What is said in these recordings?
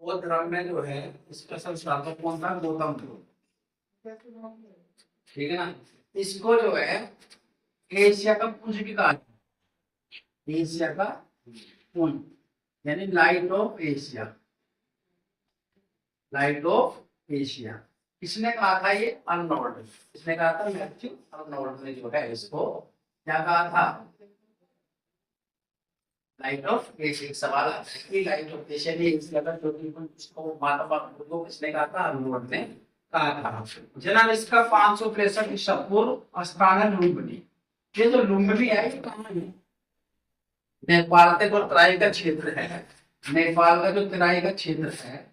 बौद्ध धर्म में जो है इसका संस्थापक कौन था? गौतम बुद्ध। ठीक है ना। इसको जो है एशिया का पुंज भी कहा जाता है। एशिया का पुंज यानी light of Asia. Light of Asia किसने कहा था? ये अर्नोल्ड। किसने कहा था? मैथ्यू अर्नोल्ड ने जो है इसको क्या कहा था? Light of Asia. सवाल आता है कि लाइट ऑफ एशिया ने एशिया का इसको महात्मा बुद्ध को किसने कहा था? अर्नोल्ड ने कहा था। जन्म इसका 563 ईसा पूर्व, स्थान है लुम्बिनी। ये जो लुम्बिनी है ये कहाँ है? नेपाल के जो तराई का क्षेत्र है, नेपाल का जो तराई का क्षेत्र है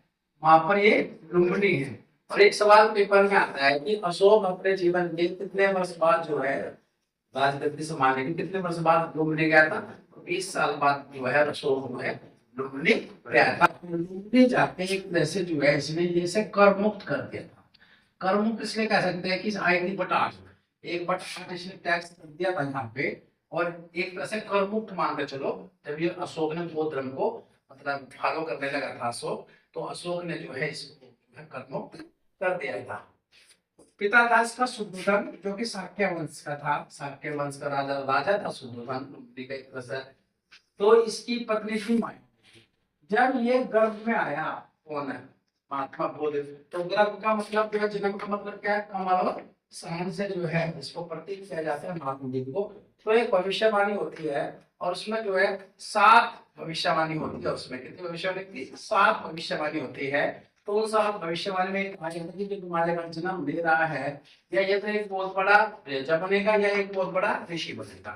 वहां पर ये लुम्बिनी है। और एक सवाल पेपर में आता है कि अशोक अपने जीवन के कितने वर्ष बाद जो है राजगद्दी संभालने के कितने वर्ष बाद लुम्बिनी गया था? 20 साल बाद जो है अशोक जो है लुम्बिनी गया था। लुम्बिनी जाके एक तरह से जो है इसने जैसे कर मुक्त कर दिया था। कर मुक्त इसलिए कह सकते हैं कि आई थी बटा 8, 1/8 इसने टैक्स कर दिया था यहाँ पे। और एक तरह से कर मुक्त मान के चलो, जब ये अशोक ने बौद्ध धर्म को मतलब फॉलो करने लगा था अशोक, तो अशोक ने जो है इसको कर मुक्त कर दिया था। पिता था इसका शुद्धोधन, जो कि शाक्य वंश का था। शाक्य वंश का राजा था शुद्धोधन। तो इसकी पत्नी थी माया। जब ये गर्भ में आया कौन है? महात्मा बुद्ध। तो गर्भ का मतलब जो है, जन्म का मतलब क्या है? कमल और सहन से जो है इसको प्रतीक किया जाता है महात्मा बुद्ध को। तो एक भविष्यवाणी होती है और उसमें जो है 7 भविष्यवाणी होती है। उसमें कितनी भविष्यवाणी होती है? 7 भविष्यवाणी होती है। तो उन 7 भविष्यवाणी में कहा जाता है कि जो तुम्हारे घर जन्म ले रहा है या ये तो एक बहुत बड़ा राजा बनेगा या एक बहुत बड़ा ऋषि बनेगा।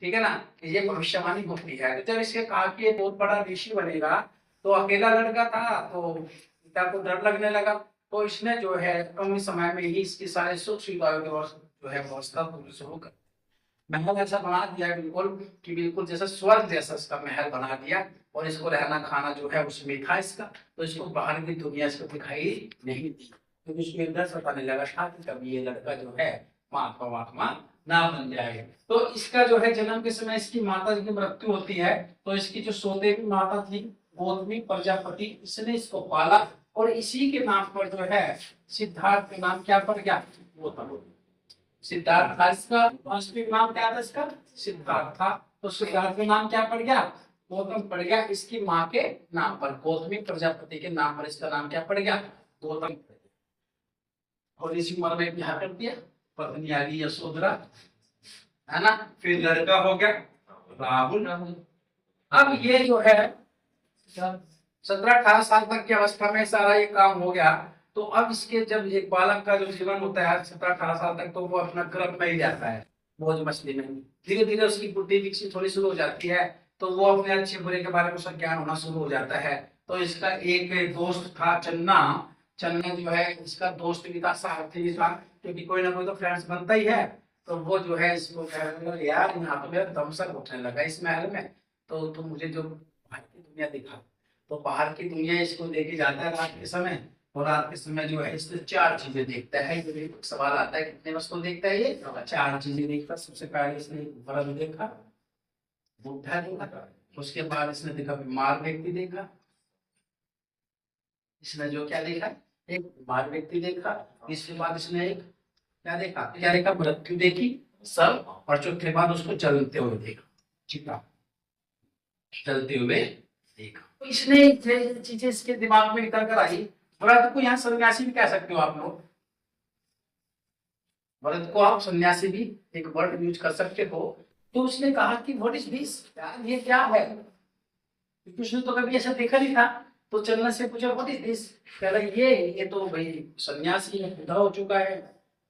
ठीक है ना। ये भविष्यवाणी होती है। तो जब इसके कहा कि ये बहुत बड़ा ऋषि बनेगा, तो अकेला लड़का था तो पिता को डर लगने लगा। तो इसने जो है कम समय में ही इसकी सारे सुख सुविधाओं की जो है व्यवस्था शुरू कर महल ऐसा बना दिया बिल्कुल कि बिल्कुल जैसा स्वर्ग जैसा इसका महल बना दिया। और इसको रहना खाना जो है उसमें था इसका। तो इसको बाहर की दुनिया इसको दिखाई नहीं दी, क्योंकि इसके अंदर सताने लगा था कि कभी ये लड़का जो है महात्मा महात्मा ना बन जाए। तो इसका जो है जन्म के समय इसकी माता जी की मृत्यु होती है। तो इसकी जो सौतेली माता थी गौतमी प्रजापति, इसने इसको पाला और इसी के नाम पर जो है सिद्धार्थ के नाम क्या पड़ गया? गौतम। सिद्धार्थ था इसका वास्तविक नाम क्या था? इसका सिद्धार्थ था। तो सिद्धार्थ का नाम क्या पड़ गया? गौतम पड़ गया। इसकी माँ के नाम पर गौतमी प्रजापति के नाम पर इसका नाम क्या पड़ गया? गौतम। और इसी उम्र में ब्याह कर दिया, पत्नी आ गई यशोधरा, है ना। फिर लड़का हो गया राहुल। अब ये जो है 17-18 साल तक की अवस्था में सारा ये काम हो गया। तो अब इसके जब एक बालक का जो जीवन होता है 17-18 साल तक, तो वो अपना गर्भ में ही जाता है मौज मस्ती में। धीरे धीरे उसकी बुद्धि विकसित थोड़ी शुरू हो जाती है। तो वो अपने अच्छे बुरे के बारे में उसका ज्ञान होना शुरू हो जाता है। तो इसका एक दोस्त था चन्ना। चन्ना जो है इसका दोस्त भी था, सारथी भी था, क्योंकि कोई ना कोई तो फ्रेंड्स बनता ही है। तो वो जो है इसको कहने लगा, यार यहाँ तो मेरा दमसक उठने लगा इस महल में, तो तुम मुझे जो बाहर की दुनिया दिखा। तो बाहर की दुनिया इसको लेके जाता है रात के समय। और रात के समय जो है इसने 4 चीजें देखता है। ये भी सवाल आता है कितने वस्तु देखता है? ये 4 चीजें देखता। सबसे पहले इसने वृद्ध देखा, बुढ़ा देखा, उसके बाद इसने देखा बीमार व्यक्ति देखा। इसने जो क्या देखा? एक बीमार व्यक्ति देखा। इसके बाद इसने एक क्या देखा? मृत्यु देखी सब। और चौथे बाद उसको जलते हुए देखा, चिता जलते हुए देखा। तो इसने ये चीजें इसके दिमाग में निकल कर आई। व्रत को यहाँ सन्यासी भी कह सकते हो आप लोग। व्रत को आप सन्यासी भी एक वर्ड यूज कर सकते हो। तो उसने कहा कि व्हाट इज दिस, ये क्या है? कृष्ण तो कभी ऐसा देखा नहीं था। तो चंदन से पूछा व्हाट इज दिस? कह रहा ये तो भाई सन्यासी है, बूढ़ा हो चुका है।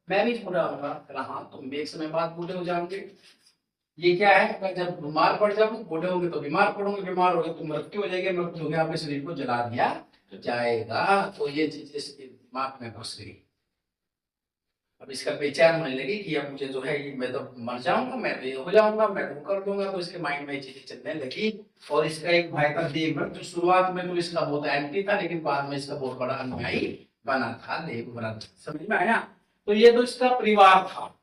मैं भी बूढ़ा होगा। कहा हाँ, तुम भी एक समय बाद बूढ़े हो जाओगे। ये क्या है? अगर जब बीमार पड़ जाओगे, बूढ़े होंगे तो बीमार पड़ोगे, बीमार हो गए तो मृत्यु हो जाएगी, मृत्यु हो गया आपके शरीर को जला दिया जाएगा। तो ये चीज इसके दिमाग में घुस गई। अब इसका बेचैन होने लगी कि अब मुझे जो है मैं तो मर जाऊंगा, मैं तो ये हो जाऊंगा, मैं तो कर दूंगा। तो इसके माइंड में ये चीजें चलने लगी। और इसका एक भाई था देवव्रत, जो शुरुआत में तो इसका बहुत एंटी था, लेकिन बाद में इसका बहुत बड़ा अनुयायी बना था देवव्रत। समझ में आया? तो ये तो इसका परिवार था,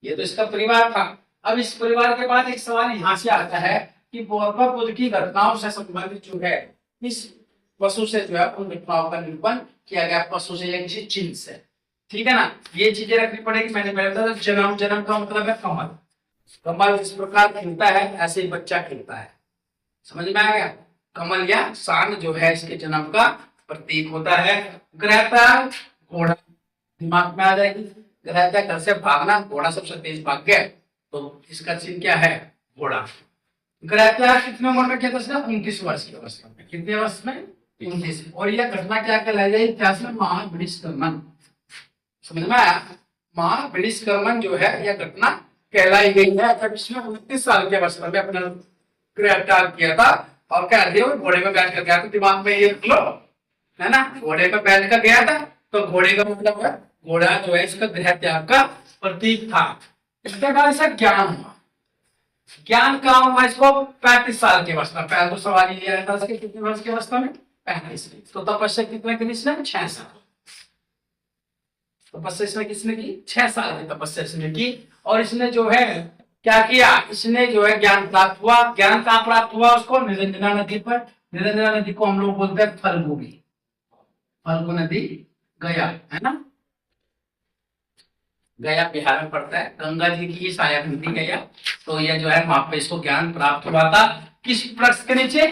ये तो इसका परिवार था। अब इस परिवार के बाद एक सवाल यहाँ से आता है कि बौद्ध बुद्ध की घटनाओं से संबंधित जो है इस पशु से जो है उन घटनाओं का निरूपण किया गया, पशु से या किसी चिन्ह से। ठीक है ना, ये चीजें रखनी पड़ेगी। मैंने पहले बताया जन्म, जन्म का मतलब है कमल, कमल जिस प्रकार खिलता है ऐसे ही बच्चा खिलता है, समझ में आ गया। कमल या सांड जो है इसके जन्म का प्रतीक होता है। ग्रहता घोड़ा दिमाग में आ जाएगी, ग्रहता घर से भागना, घोड़ा सबसे तेज भाग गया तो इसका चिन्ह क्या है, घोड़ा। ग्रहता कितने उम्र में किया था, 29 वर्ष की अवस्था में। कितने वर्ष में, 29। और यह घटना क्या कहलाई जाए इतिहास में, महावृषकर्मन। समझ में आया, महावृषकर्मन जो है यह घटना कहलाई गई है जब इसमें 29 साल के अवस्था में अपना गिरफ्तार किया था। और क्या घोड़े में बैठ कर गया, तो दिमाग में ये रख लो है ना, घोड़े में बैठ कर गया था। तो घोड़े का मतलब है, घोड़ा जो है इसका गृह त्याग का प्रतीक था। इसके बाद इसका ज्ञान हुआ। ज्ञान कहाँ हुआ इसको, 35 साल की अवस्था। पहले तो सवाल ये आया था इसके कितने वर्ष की अवस्था में, 35। तो तपस्या कितने की इसने, 6 साल। तपस्या इसने किसने की, 6 साल की तपस्या इसने की। और इसने जो है क्या किया, इसने जो है ज्ञान प्राप्त हुआ। ज्ञान कहाँ प्राप्त हुआ उसको, निरंजना नदी पर। निरंजना नदी को हम लोग बोलते हैं फल्गु भी, फल्गु नदी गया है ना, गया बिहार में पड़ता है, गंगा जी की सहायक नदी गया। तो यह जो है वहां पे इसको ज्ञान प्राप्त हुआ था। किस वृक्ष के नीचे,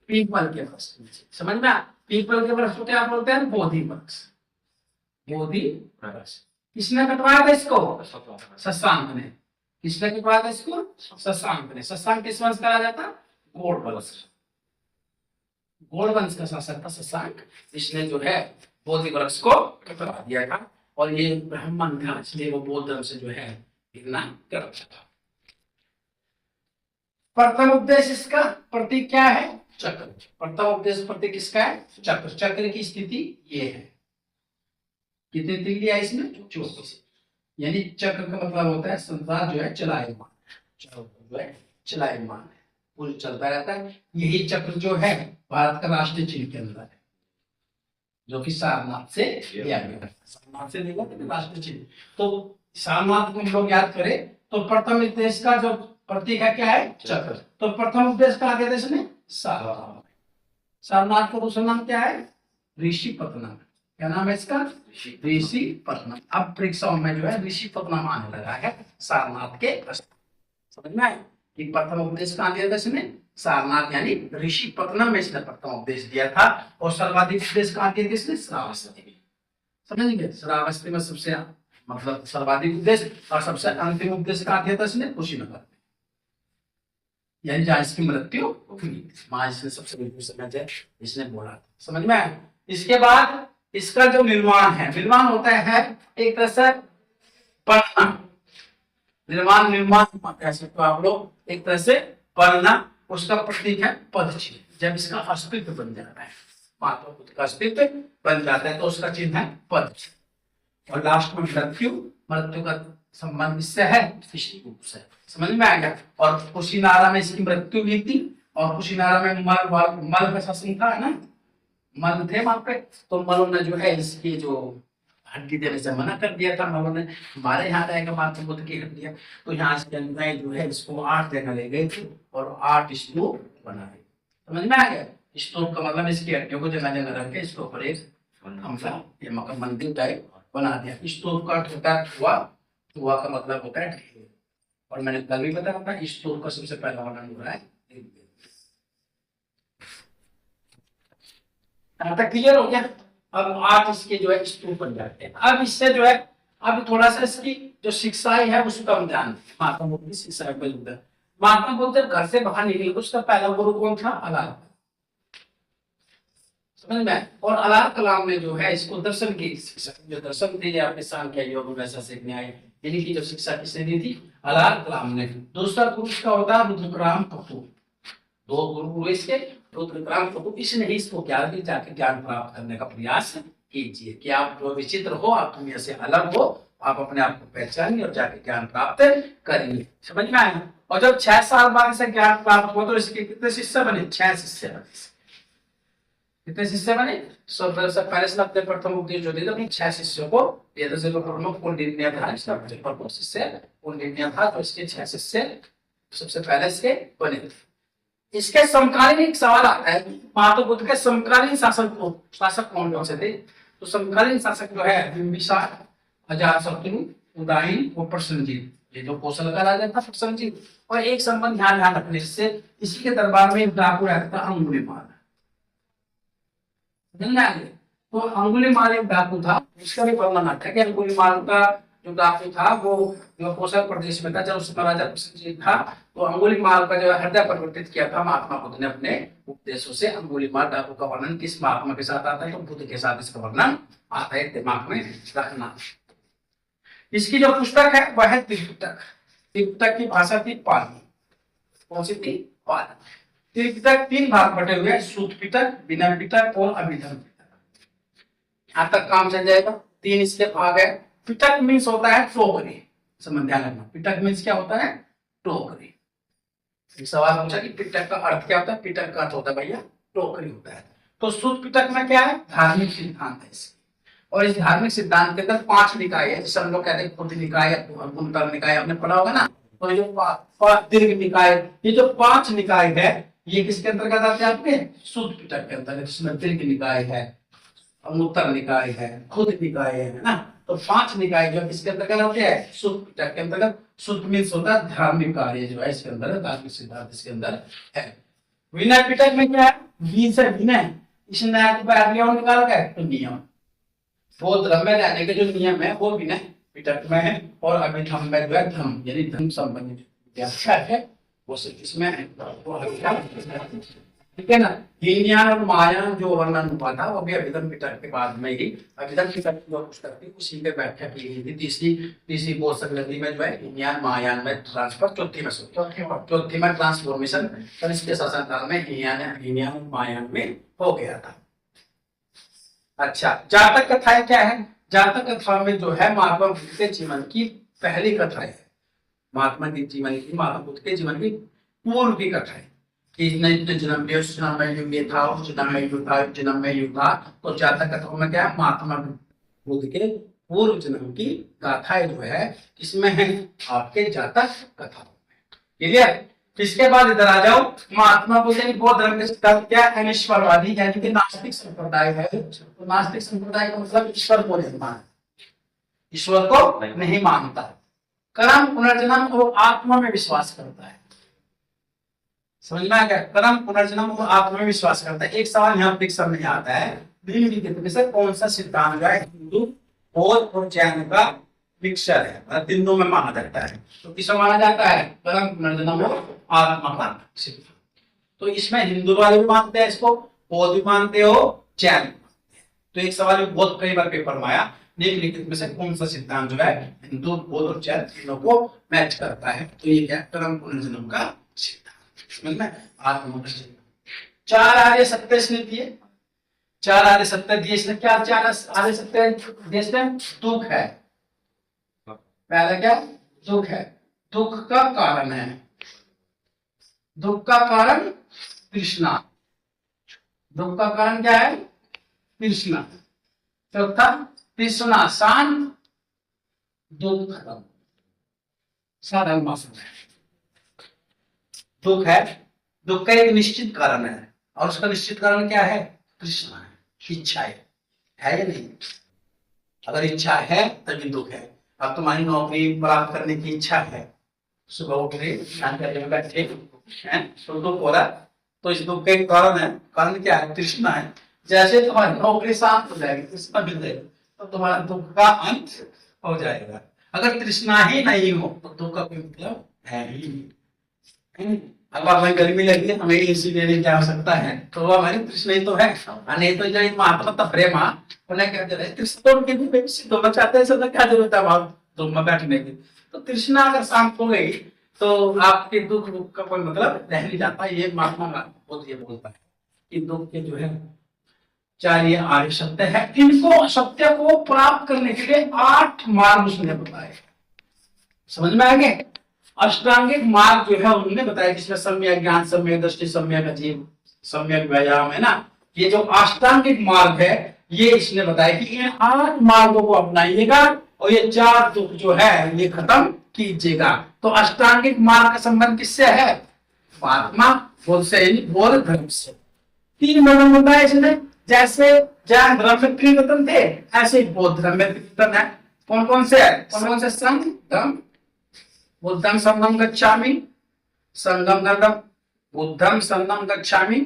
पीपल के वृक्ष के नीचे। समझ में, पीपल के वृक्ष को क्या बोलते हैं, बोधि वृक्ष, बोधि वृक्ष। किसने कटवाया था इसको, शशांक ने। किसने कटवाया था इसको, शशांक ने। शशांक किस वंश का राजा था, गौड़ वंश, गौड़ वंश का शासक था शशांक। इसने जो है बोधि वृक्ष को कटवा दिया था। और ये ब्राह्मण था इसलिए वो बौद्ध धर्म से जो है घृणा कर रहा था। प्रथम उपदेश इसका प्रतीक क्या है, चक्र। प्रथम उपदेश प्रतीक किसका है, चक्र। चक्र की स्थिति ये है, कितनी डिग्री है इसमें, 24। यानी चक्र का मतलब होता है संसार जो है चलायमान, जो है चलायमान है, पुल चलता रहता है। यही चक्र जो है भारत का राष्ट्रीय चिन्ह के अंदर है, जो कि सारनाथ से लिया गया है। सारनाथ से लिया गया राष्ट्रीय चिन्ह। तो सारनाथ को हम लोग याद करें तो प्रथम उपदेश का जो प्रतीक है क्या है, चक्र। तो प्रथम उपदेश कहा गया था इसने, सारनाथ। सारनाथ का दूसरा नाम क्या है, ऋषिपत्तनम। क्या नाम है इसका, ऋषिपत्तनम। अब परीक्षाओं में जो है ऋषिपत्तनम आने लगा है सारनाथ के प्रश्न। समझ में आए कि प्रथम उपदेश कहाँ दिया था इसने, सारनाथ यानी ऋषिपत्तनम में इसने प्रथम उपदेश दिया था। और सर्वाधिक उपदेश कहाँ दिया था इसने, श्रावस्ती में। समझेंगे, श्रावस्ती में सबसे मतलब सर्वाधिक उपदेश। और सबसे अंतिम उपदेश कहाँ दिया था इसने, कुशीनगर में, यानी जहाँ इसकी मृत्यु हुई, वहां इसने सबसे मृत्यु समय इसने बोला था। समझ में आया। इसके बाद इसका जो निर्माण है, निर्माण होता है एक तरह से पढ़ना, निर्माण निर्माण कह सकते हो आप लोग, एक तरह से पढ़ना। उसका प्रतीक है पद चिन्ह। जब इसका अस्तित्व बन जाता है, महात्मा बुद्ध का अस्तित्व बन जाता है तो उसका चिन्ह है पद चिन्ह। और लास्ट में मृत्यु, मृत्यु का संबंध इससे है, रूप से। समझ में आ गया। और कुशीनारा में इसकी मृत्यु हुई थी। और कुशीनारा में मल का शासन था ना, मल थे वहां पे। तो मलों ने जो है इसकी जो हड्डी देने से मना कर दिया था। मलों ने हमारे यहाँ रहेगा महात्मा बुद्ध की हड्डियां, तो यहाँ से अनुयायी जो है इसको 8 जगह ले गए थे और 8 स्तूप बनाए। समझ में आ गया। स्तूप का मतलब इसकी हड्डियों को जगह जगह रख के इसके ऊपर एक मंदिर टाइप बना दिया। स्तूप का ठोका हुआ, हुआ का मतलब होता है ढेर। और मैंने कल भी बताया था स्तूप का सबसे पहला वर्णन हो रहा है। यहाँ तक क्लियर हो गया। अब 8 इसके जो है स्तूप बन जाते हैं। अब इससे जो है अब थोड़ा सा इसकी जो शिक्षाएं है उस पर हम ध्यान दें। महात्मा बुद्ध की शिक्षाएं पर ध्यान। महात्मा बुद्ध जब घर से बाहर निकले उसका पहला गुरु कौन था, अलार। समझ में। और अलार कलाम ने जो है इसको दर्शन की शिक्षा, जो दर्शन दिए आपके सांख्य योग वैसा सीखने आए, यानी कि जो शिक्षा किसने दी थी, अलार कलाम ने। दूसरा गुरु का होता है रुद्रग्राम कपूर। 2 गुरु हुए इसके, रुद्रग्राम कपूर। इसने ही इसको ज्ञान दी, जाके ज्ञान प्राप्त करने का प्रयास कीजिए कि आप जो विचित्र हो, आप दुनिया से अलग हो, आप अपने आप को पहचानिए और जाके ज्ञान प्राप्त करिए। समझ में आया। और जब 6 साल बाद से ज्ञान प्राप्त हुआ तो इसके कितने शिष्य बने, 6 शिष्य बने। कितने शिष्य बने, सबसे पहले से अपने प्रथम उपदेश जो दिए 6 शिष्यों को दिया था। जो प्रमुख कुंडिन्य था, इसका प्रमुख शिष्य कुंडिन्य था, तो इसके 6 शिष्य सबसे पहले से बने थे। इसके समकालीन एक सवाल आता है, महात्मा बुद्ध के समकालीन शासक कौन से थे? तो समकालीन शासक जो है बिंबिसार, अजातशत्रु, उदयन और प्रसेनजीत। ये जो कौशल का राजा था प्रसेनजीत। और एक संबंध ध्यान रखने से, इसी के दरबार में एक डाकू रहता था अंगुलीमाल। तो अंगुलीमाल एक डाकू था, उसका भी वर्णन आता है कि अंगुलीमाल का जो डाकू था वो जो कोसल प्रदेश में था, जब उसका राजा प्रसेनजीत था, तो अंगुलीमाल का जो हृदय परिवर्तित किया था महात्मा बुद्ध ने अपने उपदेशों से। अंगुलीमाल डाकू का वर्णन किस महात्मा के साथ आता है? तो बुद्ध के साथ इसका वर्णन आता है, दिमाग में रखना। इसकी जो पुस्तक है वह है त्रिपिटक। त्रिपिटक की भाषा थी पाली। कौन सी थी? पाली। त्रिपिटक 3 भाग बटे हुए हैं, सूत पिटक, विनय पिटक और अभिधर्म पिटक। यहाँ तक काम चल जाएगा। 3 इसके भाग है। पिटक मीन्स होता है टोकरी, समझ ध्यान रखना। पिटक मीन्स क्या होता है? टोकरी। सवाल पूछा कि पिटक का अर्थ क्या होता है? पिटक का अर्थ होता है भैया टोकरी होता है। तो सूत पिटक में क्या है? धार्मिक सिद्धांत है इसके। और इस धार्मिक सिद्धांत के अंदर 5 निकाय है, जिसे हम लोग कहते हैं खुद निकाय, गुंतर निकाय, आपने पढ़ा होगा ना। तो जो दीर्घ निकाय, ये जो 5 निकाय है, ये किसके अंतर्गत आते हैं? आपके सूत पिटक के अंतर्गत, जिसमें दीर्घ निकाय है, अनुत्तर निकाय है, खुद निकाय है ना। तो 5 निकाय जो किसके अंतर्गत आते हैं? सूत पिटक के अंतर्गत। सूत मीन्स होता है धार्मिक कार्य जो है, इसके अंदर धार्मिक सिद्धांत इसके अंदर है। विनय पिटक में क्या है? वी से विनय, इस न्याय को निकाल गए तो नियम, वो धर्म में रहने के जो नियम है वो विनय पिटक में है। और अभिधर्म में जो है धर्म, यानी धर्म संबंधित व्याख्या है वो इसमें है। ठीक है ना। हीनयान और महायान जो वर्णन हुआ था वो भी अभिधर्म पिटक के बाद में ही, अभिधर्म पिटक की जो पुस्तक थी उसी पे व्याख्या की गई थी। तीसरी बोधक नदी में जो है हीनयान महायान में ट्रांसफर, चौथी में ट्रांसफॉर्मेशन कनिष्क के शासनकाल में हीनयान महायान में हो गया था। अच्छा, जातक कथाएं क्या है? जातक कथा में जो है महात्मा बुद्ध के जीवन की पहली कथा है। महात्मा के जीवन की, महात्मा बुद्ध के जीवन की पूर्व की कथा है कि जन्म में, उस जन्म में ये था, उस जन्म में युग था, जन्म में युग था। तो जातक कथाओं में क्या है? महात्मा बुद्ध के पूर्व जन्म की गाथाएं जो है इसमें है आपके जातक कथा। क्लियर? इसके बाद इधर आ जाओ, महात्मा बुद्ध ने बौद्ध धर्म के सिद्धांत क्या? अनिश्वरवादी, यानी कि नास्तिक संप्रदाय है। तो नास्तिक संप्रदाय का मतलब ईश्वर को नहीं मानता, ईश्वर को नहीं मानता। कर्म, पुनर्जन्म और आत्मा में विश्वास करता है। समझ में आ गया? कर्म, पुनर्जन्म और आत्मा में विश्वास करता है। एक सवाल यहाँ पिक्चर में आता है, में से कौन सा सिद्धांत है हिंदू बौद्ध और जैन का मिक्सचर है, मतलब तीनों में माना जाता है? तो किसमें माना जाता है? कर्म, पुनर्जन्म और आत्मा का सिद्धांत। तो इसमें हिंदू वाले भी मानते हैं इसको, बौद्ध भी मानते हो, जैन भी मानते हैं। तो एक सवाल बहुत कई बार पेपर में आया, निम्नलिखित में से कौन सा सिद्धांत जो है हिंदू, बौद्ध और जैन तीनों को मैच करता है? तो ये क्या? कर्म, पुनर्जन्म का सिद्धांत। समझ में? आत्मा का सिद्धांत। 4 आर्य सत्य दिए, 4 आर्य सत्य दिए। इसने क्या 4 आर्य सत्य दिए? दुख है, पहला क्या? दुख है। दुख का कारण है, दुख का कारण तृष्णा। दुख का कारण क्या है? तृष्णा। चौथा तृष्णा शांत, दुख खत्म। साधारण भाषा में दुख है, दुख का एक निश्चित कारण है, और उसका निश्चित कारण क्या है? तृष्णा है, इच्छा है या नहीं? अगर इच्छा है तभी दुख है। अब तुम्हारी नौकरी प्राप्त करने की इच्छा है, सुबह उठ रहे बैठे हैं तो दुख हो रहा, तो इस दुख का एक कारण है। कारण क्या है? तृष्णा है। जैसे तुम्हारी नौकरी शांत हो जाएगी, तृष्णा मिल जाएगी, तो तुम्हारा दुख का अंत हो जाएगा। अगर तृष्णा ही नहीं हो तो दुख का कोई मतलब है ही नहीं। अब हमें गर्मी लगी, हमें एसी लेने की आवश्यकता है, तो वो हमारी तृष्णा ही तो है। नहीं तो जो महात्मा प्रेमा उन्हें क्या तृष्णा चाहते हैं, क्या जरूरत है वहां धूप में बैठने की? तो तृष्णा अगर शांत हो गई तो आपके दुख का कोई मतलब रह नहीं जाता। ये महात्मा बुद्ध ये बोलता है कि दुख के जो है 4 ये आर्य सत्य है। इनको सत्य को प्राप्त करने के लिए 8 मार्ग उसने बताए। समझ में आ गए? अष्टांगिक मार्ग जो है उन्होंने बताया, जिसमें सम्यक ज्ञान, सम्यक दृष्टि, सम्यक आजीव, सम्यक व्यायाम है ना। ये जो अष्टांगिक मार्ग है ये इसने बताया कि इन 8 मार्गों को अपनाइएगा और ये 4 दुख जो है ये खत्म कीजिएगा। तो अष्टांगिक मार्ग का संबंध किससे है? महात्मा बुद्ध से यानी बौद्ध धर्म से। तीन वर्णन होता है इसमें, जैसे जैन धर्म में त्रिरत्न थे ऐसे ही बौद्ध धर्म में त्रिरत्न है। कौन कौन से है? कौन कौन से? संगम बुद्धम संगम गच्छामि, संगम गर्दम बुद्धम शरणम गच्छामि,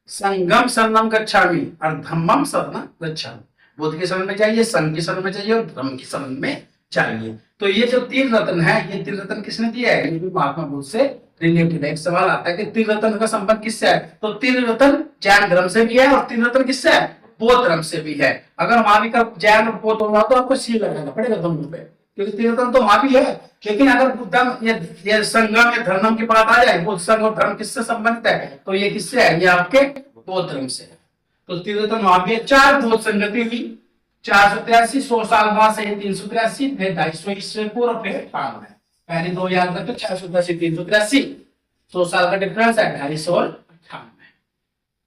संगम शरणम गच्छामि और धम्मम शरणम गच्छामि। बुद्ध के शरण में चाहिए, संघ की शरण में चाहिए और धर्म की शरण में चाहिए। तो ये जो तीन रत्न है, ये तीन रत्न किसने दिया है? ये भी महात्मा बुद्ध से रिलेटेड है। एक सवाल आता है कि तीन रत्न का संबंध किससे है? तो तीन रत्न जैन धर्म से भी है और तीन रत्न किससे है? बौद्ध धर्म से भी है। अगर वहां भी का जैन और बौद्ध होगा तो आपको सी लगाना पड़ेगा दोनों पे, क्योंकि तीन रत्न तो वहां भी है। लेकिन अगर बुद्धम ये संगम या धर्म की बात आ जाए, बुद्ध संघ और धर्म किससे संबंधित है? तो ये किससे है? ये आपके बौद्ध धर्म से है। तो तीन रत्न वहां भी है। चार बौद्ध संगति हुई, 483, 100 साल बाद से 383, फिर 250 ईस्वी पूर्व, फिर 98। पहले दो याद रखो, 483, 383, 100 साल का डिफरेंस है 250 और 98।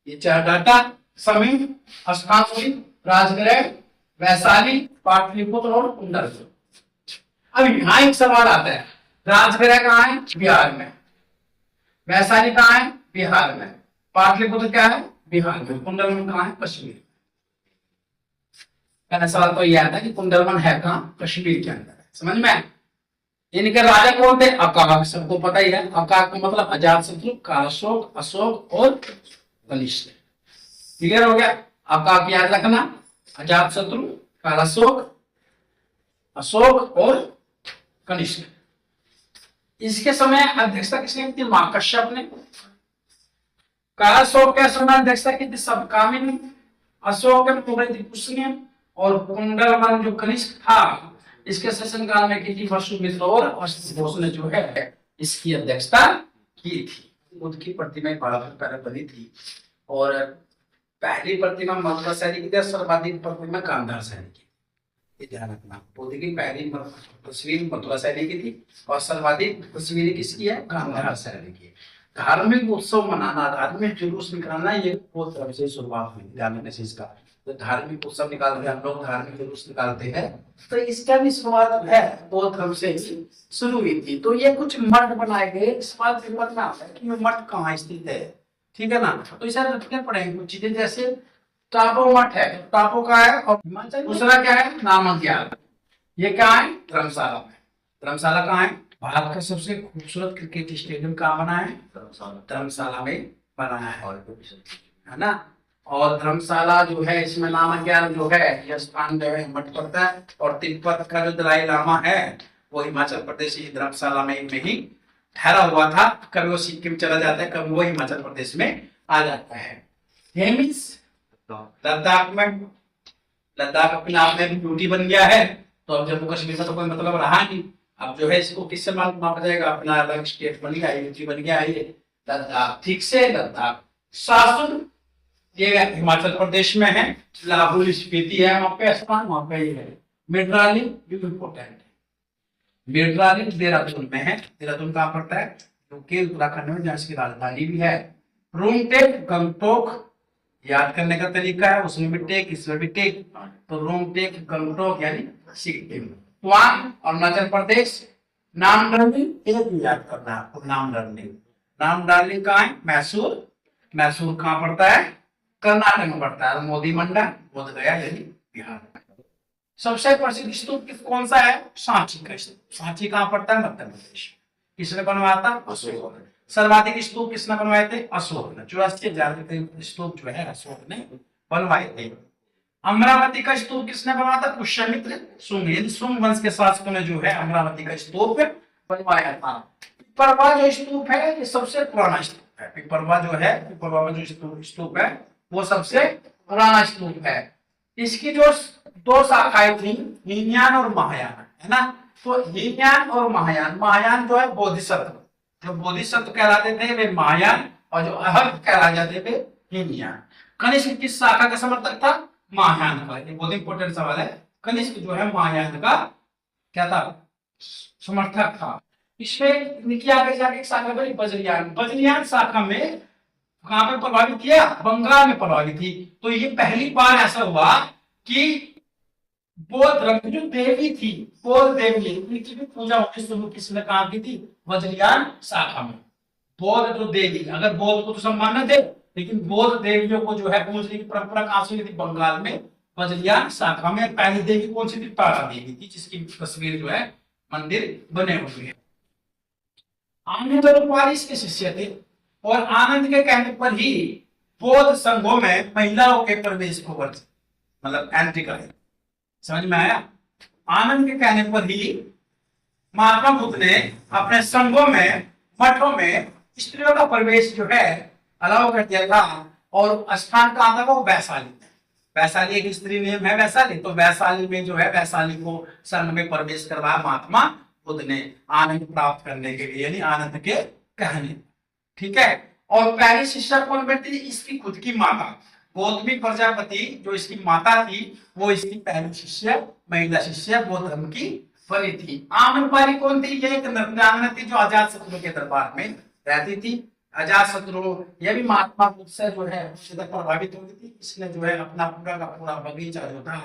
ये चार डाटा समय स्थान हुई, राजगृह, वैशाली, पाटलिपुत्र और कुंडलपुर। अब यहाँ एक सवाल आता है, राजगृह कहाँ है? बिहार में। वैशाली कहाँ है? बिहार में। पाटलिपुत्र क्या है? बिहार में। कुंडलपुर कहाँ है? कश्मीर। पहला सवाल तो यह आता है कि कुंडलवन है कहाँ? कश्मीर के अंदर है। समझ में? इनके राजा कौन थे? अकाक, सबको पता ही है। अकाक का मतलब अजातशत्रु, कालाशोक, अशोक और कनिष्क। क्लियर हो गया? अकाक याद रखना, अजातशत्रु, कालाशोक, अशोक और कनिष्क। इसके समय अध्यक्षता किसने की थी? मां कश्यप ने। कालाशोक के समय अध्यक्षता की थी सबकामिनी। अशोक ने और कुंडलवन जो कनिष्क था इसके शासनकाल में की थी वसुमित्र और अश्वघोष ने जो है इसकी अध्यक्षता की थी। बुद्ध की प्रतिमा भारत में पहले बनी थी और पहली प्रतिमा मथुरा शैली की थी, सर्वाधिक प्रतिमा गांधार शैली की। ये ध्यान रखना, बुद्ध की पहली तस्वीर मथुरा शैली की थी और सर्वाधिक तस्वीरें किसकी है? गांधार शैली की। धार्मिक उत्सव मनाना, धार्मिक जुलूस निकालना, ये बौद्ध धर्म से शुरुआत हुई। ध्यान रखना इसका, तो धार्मिक उत्सव निकालते हैं हम लोग, धार्मिक जुलूस निकालते हैं, तो इसका भी शुरुआत है बौद्ध धर्म से शुरू हुई थी। तो ये कुछ मठ बनाए गए। इस बात से पता है कि ये मठ कहाँ स्थित है, ठीक है ना? तो इसे रखने पड़ेंगे कुछ चीजें, जैसे टापो मठ है, टापो का है, और दूसरा क्या है? नामग्याल। ये क्या है? धर्मशाला में। धर्मशाला कहाँ है? भारत का सबसे खूबसूरत क्रिकेट स्टेडियम कहाँ बना है? धर्मशाला में बना है ना? और धर्मशाला जो है इसमें नामग्याल जो है यह स्थान जो है मठ पड़ता है। और तिब्बत का जो दलाई लामा है वो हिमाचल प्रदेश की धर्मशाला में ही ठहरा हुआ था। कभी वो सिक्किम चला जाता है, कभी वो हिमाचल प्रदेश में आ जाता है। हेमिस लद्दाख में, लद्दाख अपने आप में ब्यूटी बन गया है, तो अब जम्मू कश्मीर का तो कोई मतलब रहा नहीं। अब जो है इसको किससे मापा जाएगा? अपना अलग स्टेट बन गया, यूटी बन गया है ये लद्दाख। ठीक से लद्दाख। शासन ये हिमाचल प्रदेश में है, लाहौल स्पीति है वहां पे स्थान, वहां पे ये है। मेड्राली भी इम्पोर्टेंट है, मेड्राली देहरादून में है। देहरादून कहाँ पड़ता है? यूके उत्तराखंड में, जहाँ इसकी राजधानी भी है। रूमटेक गंगटोक, याद करने का तरीका है, उसमें भी टेक इसमें भी टेक, तो रूमटेक गंगटोक यानी सिक्किम। तवांग अरुणाचल प्रदेश। नामदर्ली एक याद करना है, नामदर्ली। नामदर्ली कहाँ है? मैसूर। मैसूर कहाँ पड़ता है? कर्नाटक में पड़ता है। मोदी मंडा, बोध गया यानी बिहार में। सबसे प्रसिद्ध स्तूप कौन सा है? सांची का स्तूप। सांची कहाँ पड़ता है? मध्य प्रदेश। किसने बनवाया था? अशोक। सर्वाधिक स्तूप किसने बनवाए थे? अशोक ने। 84,000 स्तूप जो है अशोक ने बनवाए थे। अमरावती का स्तूप किसने बनवाया था? पुष्यमित्र शुंग। शुंग वंश के शासकों ने जो है अमरावती का स्तूप बनवाया था। पिपरवा जो स्तूप है ये सबसे पुराना स्तूप है। पिपरवा जो है, पिपरवा में जो स्तूप है वो सबसे पुराना स्तूप है। इसकी जो दो शाखाएं थी, हीनयान और महायान, है ना? तो हीनयान और महायान, महायान जो है बोधिसत्व, जो बोधिसत्व कहलाते थे वे महायान, और जो अहत कहलाए जाते थे हीनयान। कनिष्क किस शाखा का समर्थक था? महायान का। ये बहुत इंपॉर्टेंट सवाल है। कनिष्क जो है महायान का क्या था? समर्थक था। इसमें इनकी आगे जाके एक शाखा बनी बजरियान। बजरियान शाखा में कहां पे प्रभावित किया? बंगाल में प्रभावित थी। तो ये पहली बार ऐसा हुआ कि बौद्ध धर्म की जो देवी थी, बौद्ध देवी, उनकी भी पूजा होनी शुरू किसने कहा की थी? वज्रयान शाखा में। बौद्ध जो देवी, अगर बौद्ध को तो सम्मान दे, लेकिन बौद्ध देवियों को जो है पूजने की परंपरा कहां से थी? बंगाल में बजलियान शाखा में। पहली देवी कौन सी थी? तारा देवी थी, जिसकी तस्वीर जो है मंदिर बने हुए हैं। आनंद और पालिस के शिष्य थे, और आनंद के कहने पर ही बौद्ध संघों में महिलाओं के प्रवेश को वर्जित, मतलब एंट्री कराई। समझ में आया? आनंद के कहने पर ही महात्मा बुद्ध ने अपने संघों में, मठों में स्त्रियों का प्रवेश जो है अलाउ कर दिया था। और स्थान कहां था? वो वैशाली। वैशाली एक स्त्री नियम है वैशाली, तो वैशाली में जो है वैशाली को संघ में प्रवेश करवाया महात्मा बुद्ध ने आनंद प्राप्त करने के लिए, यानी आनंद के कहने। ठीक है। और पहली शिष्या कौन बैठी? इसकी खुद की माता गौतमी प्रजापति, जो इसकी माता थी, वो इसकी पहली शिष्य, महिला शिष्य बौद्ध धर्म की बनी थी। आम्रपाली कौन थी? ये एक नृत्यांगना थी जो अजात शत्रु के दरबार में रहती थी। अजात शत्रु ये भी महात्मा बुद्ध से जो है प्रभावित हो गई थी। इसने जो है अपना पूरा का पूरा बगीचा जो था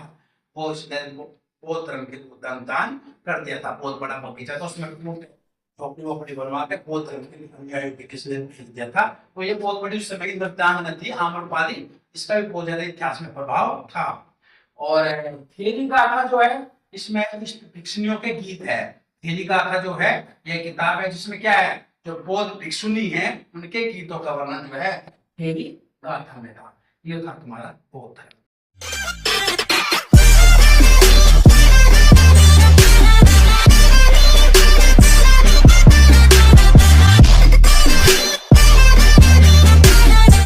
वो इसने बौद्ध धर्म के दान कर दिया था। बहुत बड़ा बगीचा था, उसमें झोपड़ी वोपड़ी बनवा के बौद्ध धर्म के अनुयायियों के किसने भेज दिया था। तो ये बहुत बड़ी उस समय की नृत्यांगना थी आम्रपाली। इसका भी बहुत ज्यादा इतिहास में प्रभाव था। और थेरी गाथा जो है, इसमें भिक्षुनियों के गीत है। थेरी गाथा जो है ये किताब है जिसमें क्या है, जो बौद्ध भिक्षुनी है उनके गीतों का वर्णन जो है थेरी गाथा में था। ये था तुम्हारा बौद्ध धर्म।